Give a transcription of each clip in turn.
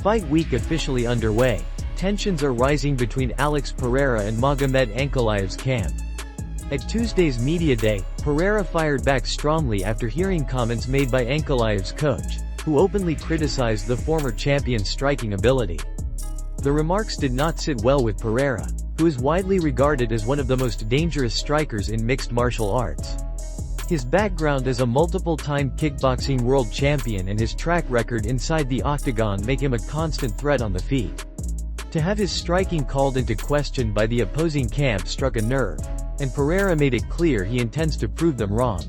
fight week officially underway, tensions are rising between Alex Pereira and Magomed Ankalaev's camp. At Tuesday's media day, Pereira fired back strongly after hearing comments made by Ankalaev's coach, who openly criticized the former champion's striking ability. The remarks did not sit well with Pereira, who is widely regarded as one of the most dangerous strikers in mixed martial arts. His background as a multiple-time kickboxing world champion and his track record inside the octagon make him a constant threat on the feet. To have his striking called into question by the opposing camp struck a nerve, and Pereira made it clear he intends to prove them wrong.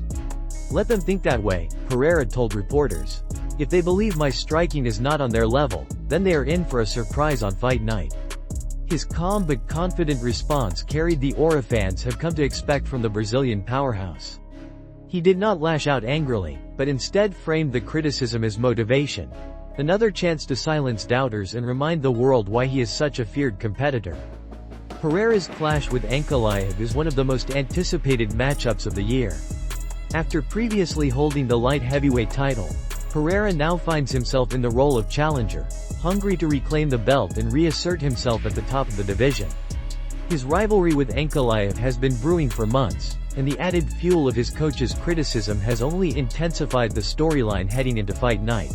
"Let them think that way," Pereira told reporters. "If they believe my striking is not on their level, then they are in for a surprise on fight night." His calm but confident response carried the aura fans have come to expect from the Brazilian powerhouse. He did not lash out angrily, but instead framed the criticism as motivation. Another chance to silence doubters and remind the world why he is such a feared competitor. Pereira's clash with Ankalaev is one of the most anticipated matchups of the year. After previously holding the light heavyweight title, Pereira now finds himself in the role of challenger, hungry to reclaim the belt and reassert himself at the top of the division. His rivalry with Ankalaev has been brewing for months, and the added fuel of his coach's criticism has only intensified the storyline heading into fight night.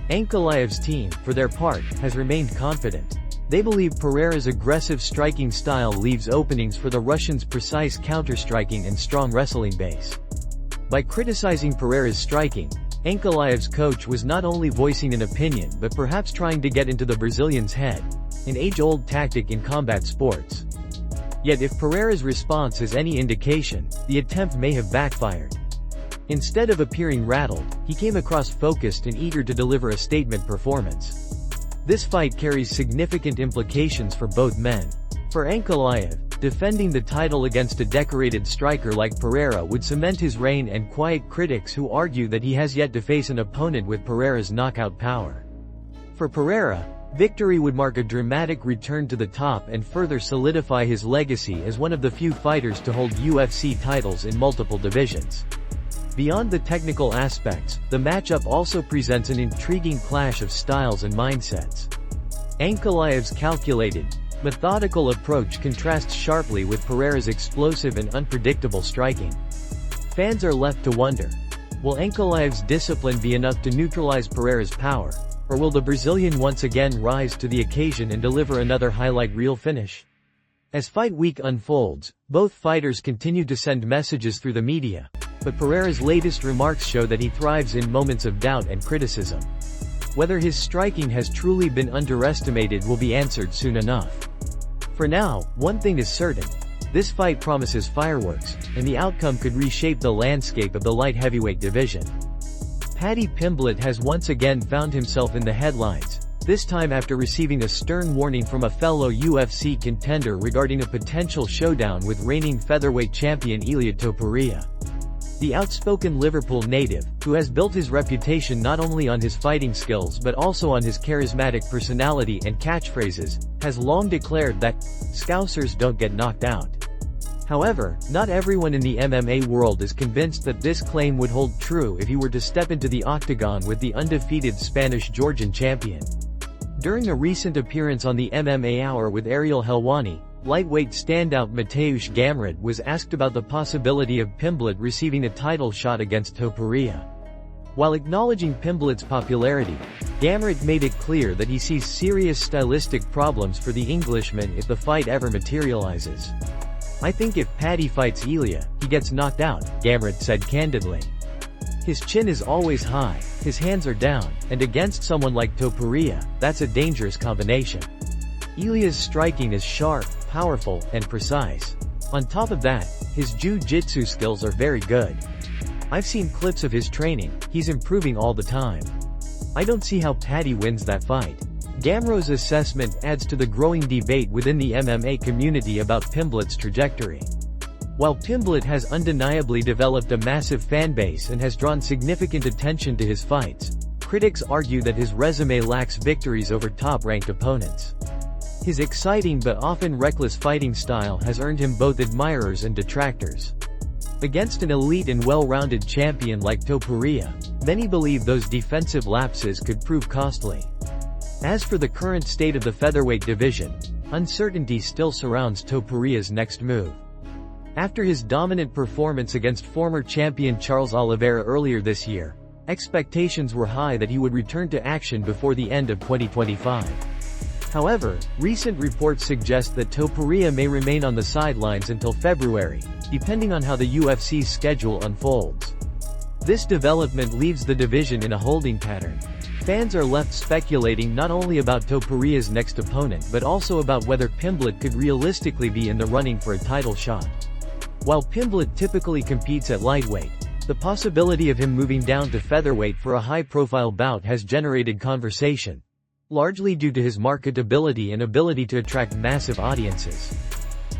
Ankalaev's team, for their part, has remained confident. They believe Pereira's aggressive striking style leaves openings for the Russian's precise counter-striking and strong wrestling base. By criticizing Pereira's striking, Ankalaev's coach was not only voicing an opinion but perhaps trying to get into the Brazilian's head, an age-old tactic in combat sports. Yet if Pereira's response is any indication, the attempt may have backfired. Instead of appearing rattled, he came across focused and eager to deliver a statement performance. This fight carries significant implications for both men. For Ankalaev, defending the title against a decorated striker like Pereira would cement his reign and quiet critics who argue that he has yet to face an opponent with Pereira's knockout power. For Pereira, victory would mark a dramatic return to the top and further solidify his legacy as one of the few fighters to hold UFC titles in multiple divisions. Beyond the technical aspects, the matchup also presents an intriguing clash of styles and mindsets. Ankalaev's calculated, methodical approach contrasts sharply with Pereira's explosive and unpredictable striking. Fans are left to wonder, will Ankalaev's discipline be enough to neutralize Pereira's power, or will the Brazilian once again rise to the occasion and deliver another highlight reel finish? As fight week unfolds, both fighters continue to send messages through the media, but Pereira's latest remarks show that he thrives in moments of doubt and criticism. Whether his striking has truly been underestimated will be answered soon enough. For now, one thing is certain. This fight promises fireworks, and the outcome could reshape the landscape of the light heavyweight division. Paddy Pimblett has once again found himself in the headlines, this time after receiving a stern warning from a fellow UFC contender regarding a potential showdown with reigning featherweight champion Ilia Topuria. The outspoken Liverpool native, who has built his reputation not only on his fighting skills but also on his charismatic personality and catchphrases, has long declared that Scousers don't get knocked out. However, not everyone in the MMA world is convinced that this claim would hold true if he were to step into the octagon with the undefeated Spanish-Georgian champion. During a recent appearance on the MMA Hour with Ariel Helwani, lightweight standout Mateusz Gamrot was asked about the possibility of Pimblett receiving a title shot against Topuria. While acknowledging Pimblett's popularity, Gamrot made it clear that he sees serious stylistic problems for the Englishman if the fight ever materializes. "I think if Paddy fights Ilia, he gets knocked out," Gamrot said candidly. "His chin is always high, his hands are down, and against someone like Topuria, that's a dangerous combination. Ilia's striking is sharp, powerful, and precise. On top of that, his jiu-jitsu skills are very good. I've seen clips of his training, he's improving all the time. I don't see how Paddy wins that fight." Gamrot's assessment adds to the growing debate within the MMA community about Pimblett's trajectory. While Pimblett has undeniably developed a massive fanbase and has drawn significant attention to his fights, critics argue that his resume lacks victories over top-ranked opponents. His exciting but often reckless fighting style has earned him both admirers and detractors. Against an elite and well-rounded champion like Topuria, many believe those defensive lapses could prove costly. As for the current state of the featherweight division, uncertainty still surrounds Topuria's next move. After his dominant performance against former champion Charles Oliveira earlier this year, expectations were high that he would return to action before the end of 2025. However, recent reports suggest that Topuria may remain on the sidelines until February, depending on how the UFC's schedule unfolds. This development leaves the division in a holding pattern. Fans are left speculating not only about Topuria's next opponent but also about whether Pimblett could realistically be in the running for a title shot. While Pimblett typically competes at lightweight, the possibility of him moving down to featherweight for a high-profile bout has generated conversation, largely due to his marketability and ability to attract massive audiences.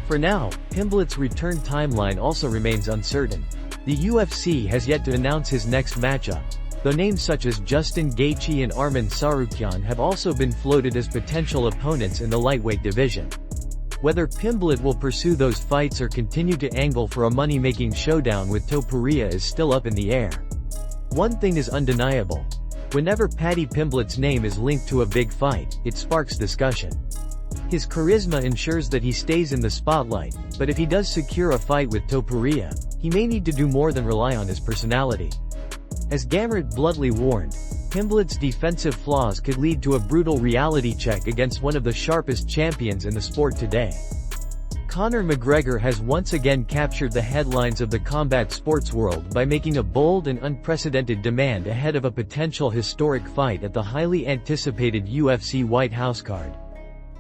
For now, Pimblett's return timeline also remains uncertain. The UFC has yet to announce his next matchup, though names such as Justin Gaethje and Arman Tsarukyan have also been floated as potential opponents in the lightweight division. Whether Pimblett will pursue those fights or continue to angle for a money-making showdown with Topuria is still up in the air. One thing is undeniable. Whenever Paddy Pimblett's name is linked to a big fight, it sparks discussion. His charisma ensures that he stays in the spotlight, but if he does secure a fight with Topuria, he may need to do more than rely on his personality. As Gamrot bluntly warned, Pimblett's defensive flaws could lead to a brutal reality check against one of the sharpest champions in the sport today. Conor McGregor has once again captured the headlines of the combat sports world by making a bold and unprecedented demand ahead of a potential historic fight at the highly anticipated UFC White House card.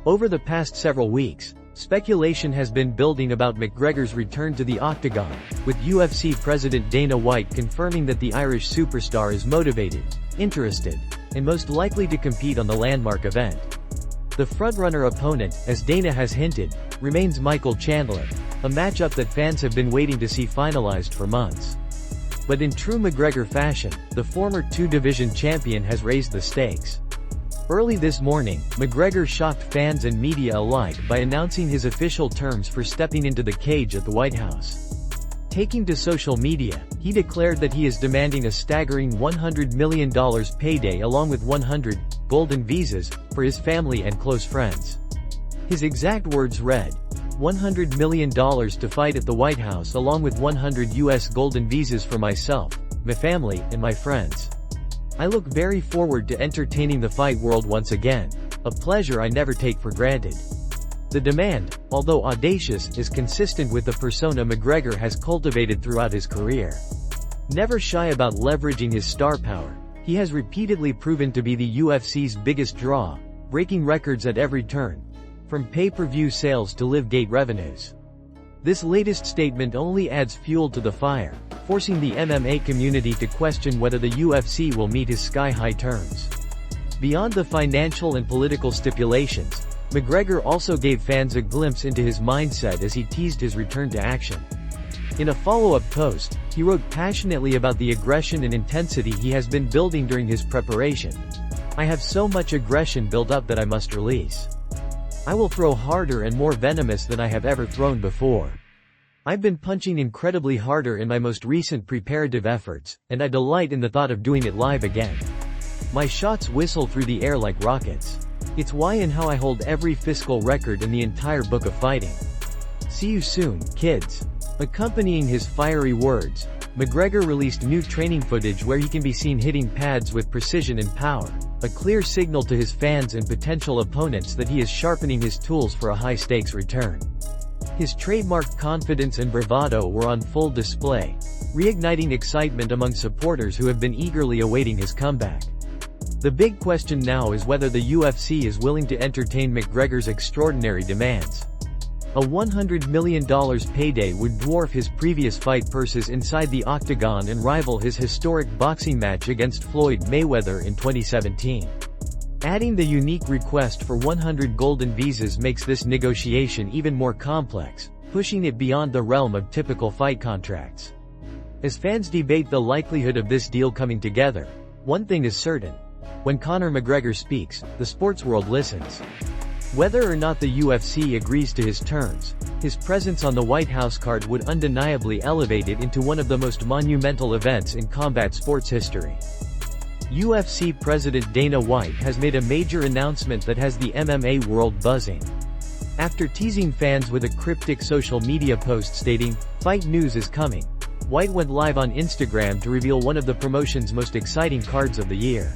Over the past several weeks, speculation has been building about McGregor's return to the octagon, with UFC President Dana White confirming that the Irish superstar is motivated, interested, and most likely to compete on the landmark event. The frontrunner opponent, as Dana has hinted, remains Michael Chandler, a matchup that fans have been waiting to see finalized for months. But in true McGregor fashion, the former two-division champion has raised the stakes. Early this morning, McGregor shocked fans and media alike by announcing his official terms for stepping into the cage at the White House. Taking to social media, he declared that he is demanding a staggering $100 million payday along with 100 golden visas for his family and close friends. His exact words read, $100 million to fight at the White House along with 100 US golden visas for myself, my family, and my friends. I look very forward to entertaining the fight world once again, a pleasure I never take for granted. The demand, although audacious, is consistent with the persona McGregor has cultivated throughout his career. Never shy about leveraging his star power, he has repeatedly proven to be the UFC's biggest draw, breaking records at every turn, from pay-per-view sales to live-gate revenues. This latest statement only adds fuel to the fire, forcing the MMA community to question whether the UFC will meet his sky-high terms. Beyond the financial and political stipulations, McGregor also gave fans a glimpse into his mindset as he teased his return to action. In a follow-up post, he wrote passionately about the aggression and intensity he has been building during his preparation. I have so much aggression built up that I must release. I will throw harder and more venomous than I have ever thrown before. I've been punching incredibly harder in my most recent preparative efforts, and I delight in the thought of doing it live again. My shots whistle through the air like rockets. It's why and how I hold every fiscal record in the entire book of fighting. See you soon, kids. Accompanying his fiery words, McGregor released new training footage where he can be seen hitting pads with precision and power, a clear signal to his fans and potential opponents that he is sharpening his tools for a high-stakes return. His trademark confidence and bravado were on full display, reigniting excitement among supporters who have been eagerly awaiting his comeback. The big question now is whether the UFC is willing to entertain McGregor's extraordinary demands. A $100 million payday would dwarf his previous fight purses inside the octagon and rival his historic boxing match against Floyd Mayweather in 2017. Adding the unique request for 100 golden visas makes this negotiation even more complex, pushing it beyond the realm of typical fight contracts. As fans debate the likelihood of this deal coming together, one thing is certain. When Conor McGregor speaks, the sports world listens. Whether or not the UFC agrees to his terms, his presence on the White House card would undeniably elevate it into one of the most monumental events in combat sports history. UFC President Dana White has made a major announcement that has the MMA world buzzing. After teasing fans with a cryptic social media post stating, "Fight news is coming," White went live on Instagram to reveal one of the promotion's most exciting cards of the year.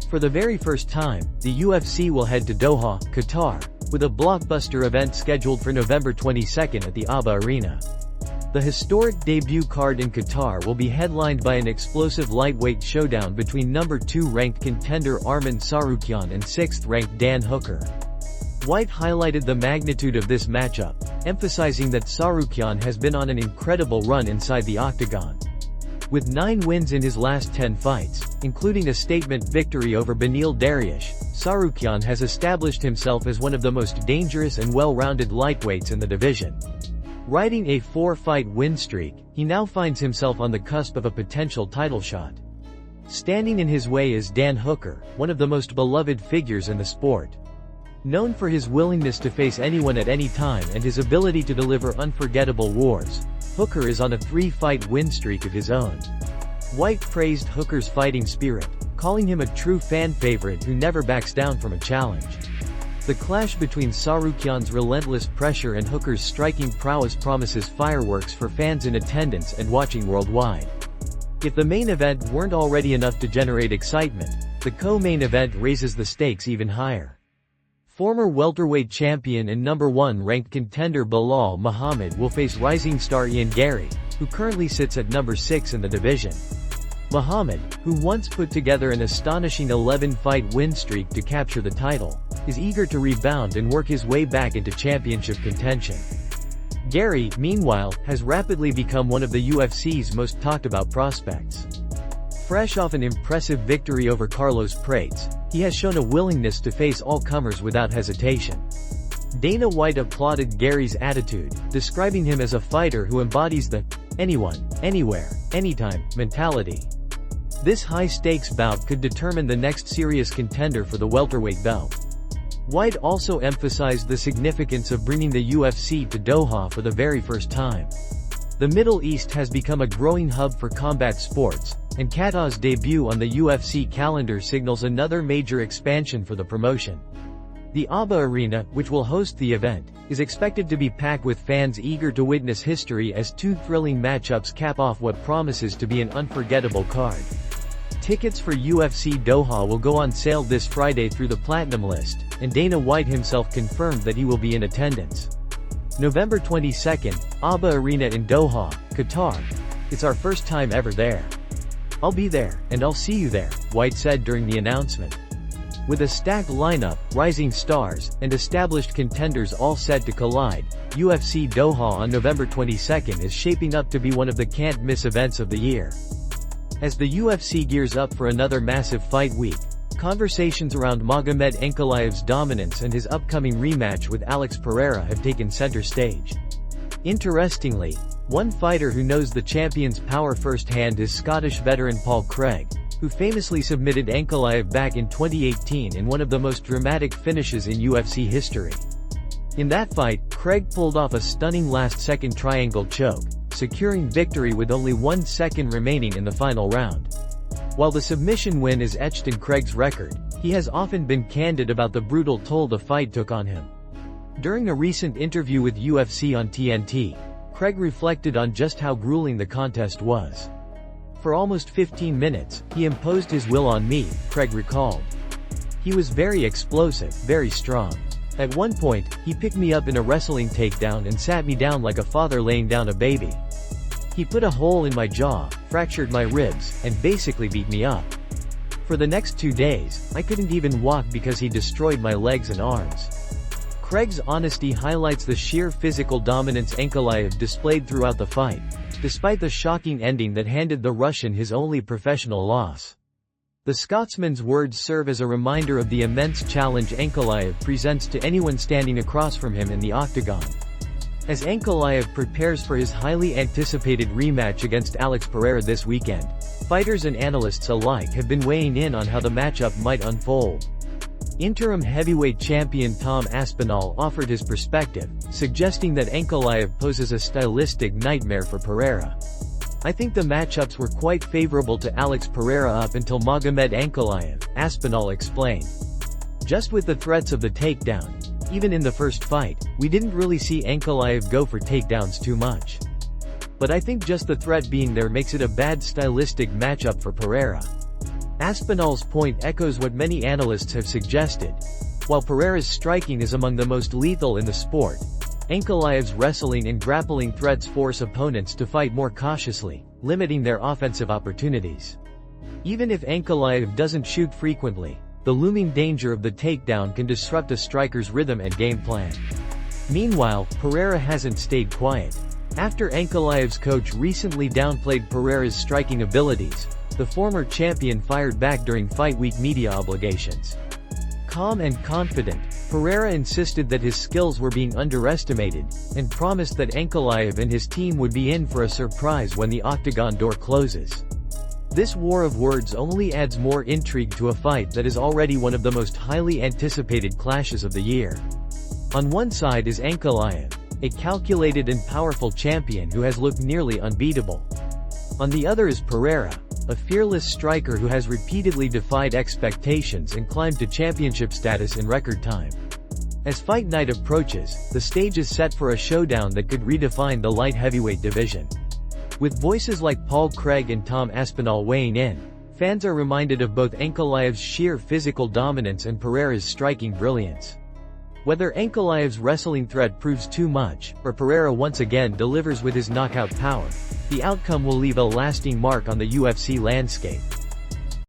For the very first time, the UFC will head to Doha, Qatar, with a blockbuster event scheduled for November 22 at the ABBA Arena. The historic debut card in Qatar will be headlined by an explosive lightweight showdown between number 2 ranked contender Arman Tsarukyan and 6th ranked Dan Hooker. White highlighted the magnitude of this matchup, emphasizing that Tsarukyan has been on an incredible run inside the octagon. With 9 wins in his last 10 fights, including a statement victory over Beneil Dariush, Tsarukyan has established himself as one of the most dangerous and well-rounded lightweights in the division. Riding a 4-fight win streak, he now finds himself on the cusp of a potential title shot. Standing in his way is Dan Hooker, one of the most beloved figures in the sport. Known for his willingness to face anyone at any time and his ability to deliver unforgettable wars, Hooker is on a 3-fight win streak of his own. White praised Hooker's fighting spirit, calling him a true fan favorite who never backs down from a challenge. The clash between Tsarukyan's relentless pressure and Hooker's striking prowess promises fireworks for fans in attendance and watching worldwide. If the main event weren't already enough to generate excitement, the co-main event raises the stakes even higher. Former welterweight champion and number 1 ranked contender Belal Muhammad will face rising star Ian Gary, who currently sits at number 6 in the division. Muhammad, who once put together an astonishing 11-fight win streak to capture the title, is eager to rebound and work his way back into championship contention. Gary, meanwhile, has rapidly become one of the UFC's most talked-about prospects. Fresh off an impressive victory over Carlos Prates, he has shown a willingness to face all comers without hesitation. Dana White applauded Gary's attitude, describing him as a fighter who embodies the anyone, anywhere, anytime mentality. This high-stakes bout could determine the next serious contender for the welterweight belt. White also emphasized the significance of bringing the UFC to Doha for the very first time. The Middle East has become a growing hub for combat sports, and Qatar's debut on the UFC calendar signals another major expansion for the promotion. The ABBA Arena, which will host the event, is expected to be packed with fans eager to witness history as 2 thrilling matchups cap off what promises to be an unforgettable card. Tickets for UFC Doha will go on sale this Friday through the Platinum list, and Dana White himself confirmed that he will be in attendance. November 22, ABBA Arena in Doha, Qatar. It's our first time ever there. I'll be there, and I'll see you there, White said during the announcement. With a stacked lineup, rising stars, and established contenders all set to collide, UFC Doha on November 22 is shaping up to be one of the can't-miss events of the year. As the UFC gears up for another massive fight week, conversations around Magomed Ankalaev's dominance and his upcoming rematch with Alex Pereira have taken center stage. Interestingly, one fighter who knows the champion's power firsthand is Scottish veteran Paul Craig, who famously submitted Ankalaev back in 2018 in one of the most dramatic finishes in UFC history. In that fight, Craig pulled off a stunning last-second triangle choke, securing victory with only 1 second remaining in the final round. While the submission win is etched in Craig's record, he has often been candid about the brutal toll the fight took on him. During a recent interview with UFC on TNT, Craig reflected on just how grueling the contest was. For almost 15 minutes, he imposed his will on me, Craig recalled. He was very explosive, very strong. At one point, he picked me up in a wrestling takedown and sat me down like a father laying down a baby. He put a hole in my jaw, fractured my ribs, and basically beat me up. For the next 2 days, I couldn't even walk because he destroyed my legs and arms. Craig's honesty highlights the sheer physical dominance Ankalaev displayed throughout the fight, despite the shocking ending that handed the Russian his only professional loss. The Scotsman's words serve as a reminder of the immense challenge Ankalaev presents to anyone standing across from him in the octagon. As Ankalaev prepares for his highly anticipated rematch against Alex Pereira this weekend, fighters and analysts alike have been weighing in on how the matchup might unfold. Interim heavyweight champion Tom Aspinall offered his perspective, suggesting that Ankalaev poses a stylistic nightmare for Pereira. I think the matchups were quite favorable to Alex Pereira up until Magomed Ankalaev, Aspinall explained. Just with the threats of the takedown. Even in the first fight, we didn't really see Ankalaev go for takedowns too much. But I think just the threat being there makes it a bad stylistic matchup for Pereira. Aspinall's point echoes what many analysts have suggested. While Pereira's striking is among the most lethal in the sport, Ankalaev's wrestling and grappling threats force opponents to fight more cautiously, limiting their offensive opportunities. Even if Ankalaev doesn't shoot frequently, the looming danger of the takedown can disrupt a striker's rhythm and game plan. Meanwhile, Pereira hasn't stayed quiet. After Ankalaev's coach recently downplayed Pereira's striking abilities, the former champion fired back during fight week media obligations. Calm and confident, Pereira insisted that his skills were being underestimated, and promised that Ankalaev and his team would be in for a surprise when the octagon door closes. This war of words only adds more intrigue to a fight that is already one of the most highly anticipated clashes of the year. On one side is Ankalaev, a calculated and powerful champion who has looked nearly unbeatable. On the other is Pereira, a fearless striker who has repeatedly defied expectations and climbed to championship status in record time. As fight night approaches, the stage is set for a showdown that could redefine the light heavyweight division. With voices like Paul Craig and Tom Aspinall weighing in, fans are reminded of both Ankalaev's sheer physical dominance and Pereira's striking brilliance. Whether Ankalaev's wrestling threat proves too much, or Pereira once again delivers with his knockout power, the outcome will leave a lasting mark on the UFC landscape.